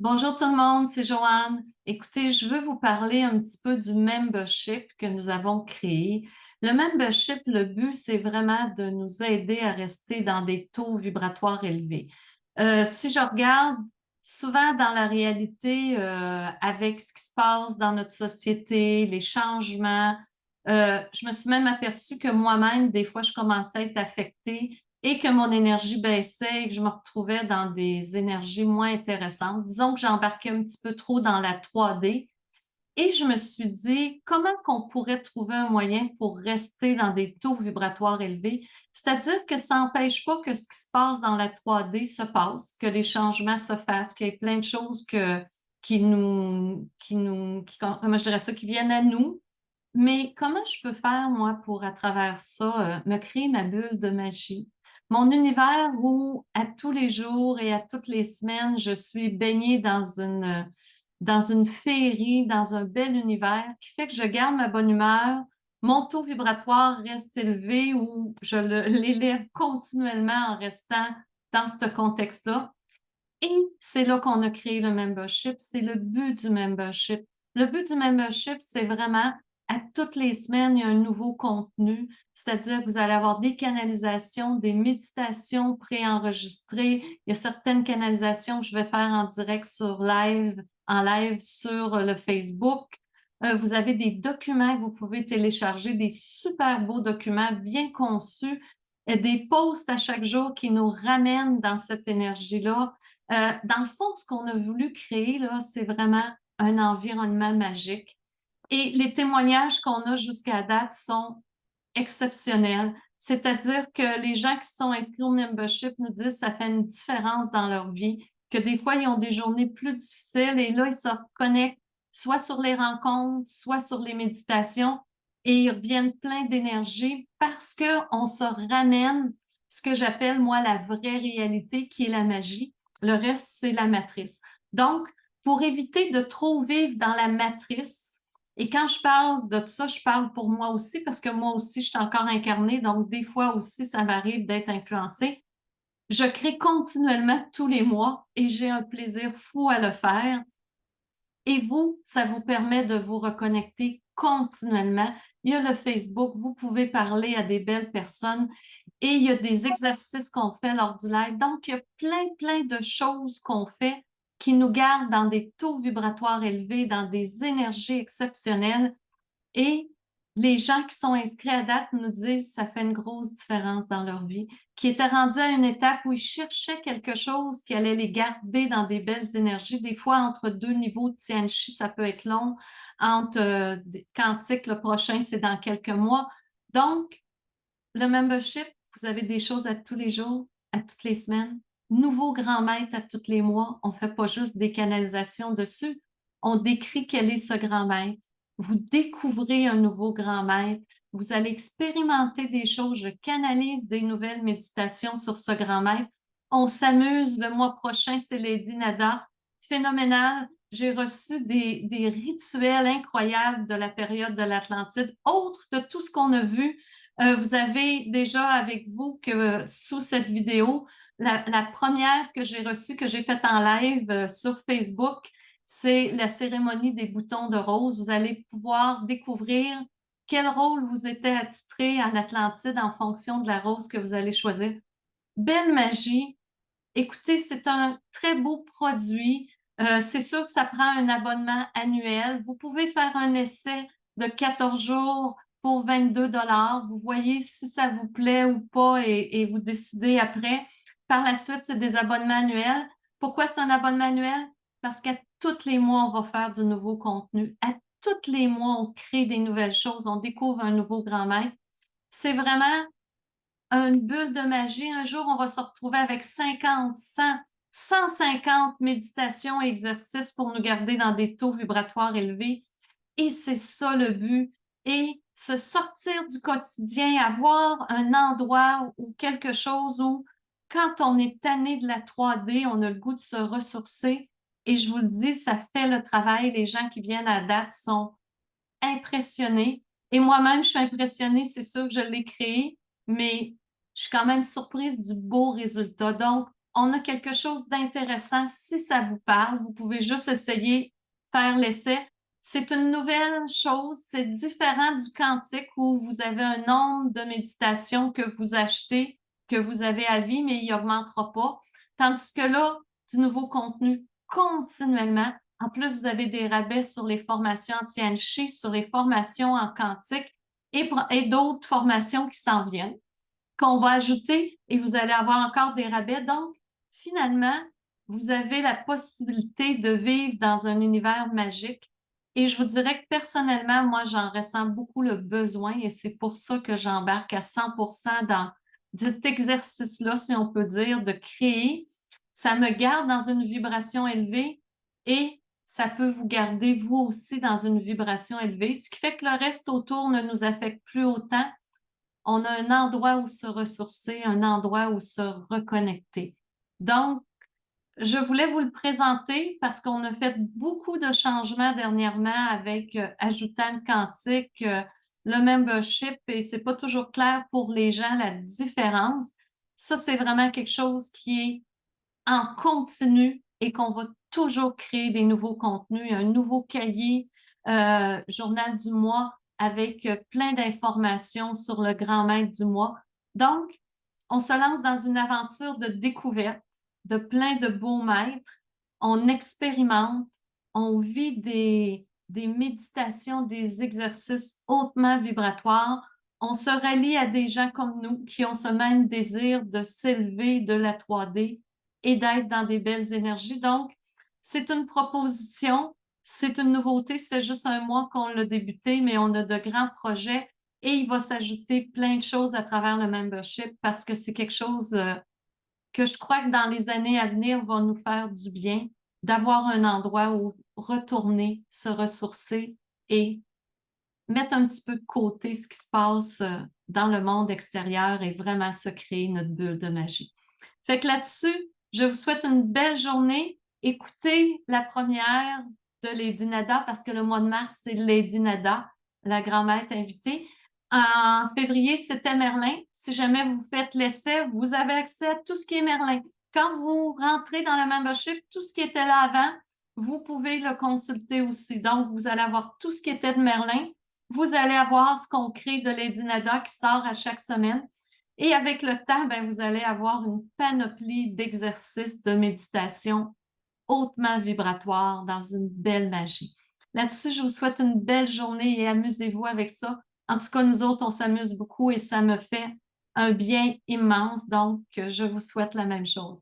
Bonjour tout le monde, c'est Joanne. Écoutez, je veux vous parler un petit peu du membership que nous avons créé. Le membership, le but, c'est vraiment de nous aider à rester dans des taux vibratoires élevés. Si je regarde souvent dans la réalité, avec ce qui se passe dans notre société, les changements, je me suis même aperçue que moi-même, des fois, je commençais à être affectée et que mon énergie baissait et que je me retrouvais dans des énergies moins intéressantes. Disons que j'embarquais un petit peu trop dans la 3D et je me suis dit, comment qu'on pourrait trouver un moyen pour rester dans des taux vibratoires élevés? C'est-à-dire que ça n'empêche pas que ce qui se passe dans la 3D se passe, que les changements se fassent, qu'il y ait plein de choses comment je dirais ça, qui viennent à nous. Mais comment je peux faire, moi, pour, à travers ça, me créer ma bulle de magie? Mon univers où, à tous les jours et à toutes les semaines, je suis baignée dans une féerie, dans un bel univers qui fait que je garde ma bonne humeur, mon taux vibratoire reste élevé ou l'élève continuellement en restant dans ce contexte-là. Et c'est là qu'on a créé le membership. C'est le but du membership. Le but du membership, c'est vraiment à toutes les semaines, il y a un nouveau contenu, c'est-à-dire que vous allez avoir des canalisations, des méditations préenregistrées. Il y a certaines canalisations que je vais faire en direct en live sur le Facebook. Vous avez des documents que vous pouvez télécharger, des super beaux documents bien conçus, et des posts à chaque jour qui nous ramènent dans cette énergie-là. Dans le fond, ce qu'on a voulu créer, là, c'est vraiment un environnement magique. Et les témoignages qu'on a jusqu'à date sont exceptionnels. C'est-à-dire que les gens qui sont inscrits au membership nous disent que ça fait une différence dans leur vie, que des fois, ils ont des journées plus difficiles et là, ils se reconnectent soit sur les rencontres, soit sur les méditations et ils reviennent pleins d'énergie parce qu'on se ramène ce que j'appelle, moi, la vraie réalité qui est la magie. Le reste, c'est la matrice. Donc, pour éviter de trop vivre dans la matrice, et quand je parle de ça, je parle pour moi aussi parce que moi aussi, je suis encore incarnée, donc des fois aussi, ça m'arrive d'être influencée. Je crée continuellement tous les mois et j'ai un plaisir fou à le faire. Et vous, ça vous permet de vous reconnecter continuellement. Il y a le Facebook, vous pouvez parler à des belles personnes et il y a des exercices qu'on fait lors du live. Donc, il y a plein de choses qu'on fait qui nous gardent dans des taux vibratoires élevés, dans des énergies exceptionnelles. Et les gens qui sont inscrits à date nous disent que ça fait une grosse différence dans leur vie, qui étaient rendus à une étape où ils cherchaient quelque chose qui allait les garder dans des belles énergies. Des fois, entre deux niveaux de Tianchi, ça peut être long. Entre des quantiques, le prochain, c'est dans quelques mois. Donc, le membership, vous avez des choses à tous les jours, à toutes les semaines. Nouveau grand maître à tous les mois. On ne fait pas juste des canalisations dessus. On décrit quel est ce grand maître. Vous découvrez un nouveau grand maître. Vous allez expérimenter des choses. Je canalise des nouvelles méditations sur ce grand maître. On s'amuse. Le mois prochain, c'est Lady Nada. Phénoménal. J'ai reçu des rituels incroyables de la période de l'Atlantide, autres de tout ce qu'on a vu. Vous avez déjà avec vous que sous cette vidéo, la première que j'ai reçue, que j'ai faite en live sur Facebook, c'est la cérémonie des boutons de rose. Vous allez pouvoir découvrir quel rôle vous était attitré en Atlantide en fonction de la rose que vous allez choisir. Belle magie. Écoutez, c'est un très beau produit. C'est sûr que ça prend un abonnement annuel. Vous pouvez faire un essai de 14 jours pour 22 dollars. Vous voyez si ça vous plaît ou pas et vous décidez après. Par la suite, c'est des abonnements annuels. Pourquoi c'est un abonnement annuel? Parce qu'à tous les mois, on va faire du nouveau contenu. À tous les mois, on crée des nouvelles choses. On découvre un nouveau grand maître. C'est vraiment une bulle de magie. Un jour, on va se retrouver avec 50, 100, 150 méditations et exercices pour nous garder dans des taux vibratoires élevés. Et c'est ça le but. Et se sortir du quotidien, avoir un endroit ou quelque chose où, quand on est tanné de la 3D, on a le goût de se ressourcer. Et je vous le dis, ça fait le travail. Les gens qui viennent à date sont impressionnée. Et moi-même, je suis impressionnée, c'est sûr que je l'ai créé, mais je suis quand même surprise du beau résultat. Donc, on a quelque chose d'intéressant. Si ça vous parle, vous pouvez juste essayer, faire l'essai. C'est une nouvelle chose, c'est différent du quantique où vous avez un nombre de méditations que vous achetez, que vous avez à vie, mais il n'augmentera pas. Tandis que là, du nouveau contenu continuellement. En plus, vous avez des rabais sur les formations en Tianchi, sur les formations en quantique et d'autres formations qui s'en viennent, qu'on va ajouter et vous allez avoir encore des rabais. Donc, finalement, vous avez la possibilité de vivre dans un univers magique. Et je vous dirais que personnellement, moi, j'en ressens beaucoup le besoin et c'est pour ça que j'embarque à 100% dans cet exercice-là, si on peut dire, de créer. Ça me garde dans une vibration élevée et ça peut vous garder vous aussi dans une vibration élevée, ce qui fait que le reste autour ne nous affecte plus autant. On a un endroit où se ressourcer, un endroit où se reconnecter. Donc, je voulais vous le présenter parce qu'on a fait beaucoup de changements dernièrement avec ajoutant le quantique, le membership, et c'est pas toujours clair pour les gens la différence. Ça, c'est vraiment quelque chose qui est en continu et qu'on va toujours créer des nouveaux contenus, un nouveau cahier, journal du mois avec plein d'informations sur le grand maître du mois. Donc, on se lance dans une aventure de découverte de plein de beaux maîtres. On expérimente, on vit des méditations, des exercices hautement vibratoires. On se rallie à des gens comme nous qui ont ce même désir de s'élever de la 3D et d'être dans des belles énergies. Donc, c'est une proposition, c'est une nouveauté. Ça fait juste un mois qu'on l'a débuté, mais on a de grands projets et il va s'ajouter plein de choses à travers le membership parce que c'est quelque chose que je crois que dans les années à venir va nous faire du bien, d'avoir un endroit où retourner, se ressourcer et mettre un petit peu de côté ce qui se passe dans le monde extérieur et vraiment se créer notre bulle de magie. Fait que là-dessus, je vous souhaite une belle journée. Écoutez la première de Lady Nada parce que le mois de mars, c'est Lady Nada, la grand-maître invitée. En février, c'était Merlin. Si jamais vous faites l'essai, vous avez accès à tout ce qui est Merlin. Quand vous rentrez dans le membership, tout ce qui était là avant, vous pouvez le consulter aussi. Donc, vous allez avoir tout ce qui était de Merlin. Vous allez avoir ce qu'on crée de Lady Nada qui sort à chaque semaine. Et avec le temps, ben, vous allez avoir une panoplie d'exercices de méditation hautement vibratoires dans une belle magie. Là-dessus, je vous souhaite une belle journée et amusez-vous avec ça. En tout cas, nous autres, on s'amuse beaucoup et ça me fait un bien immense. Donc, je vous souhaite la même chose.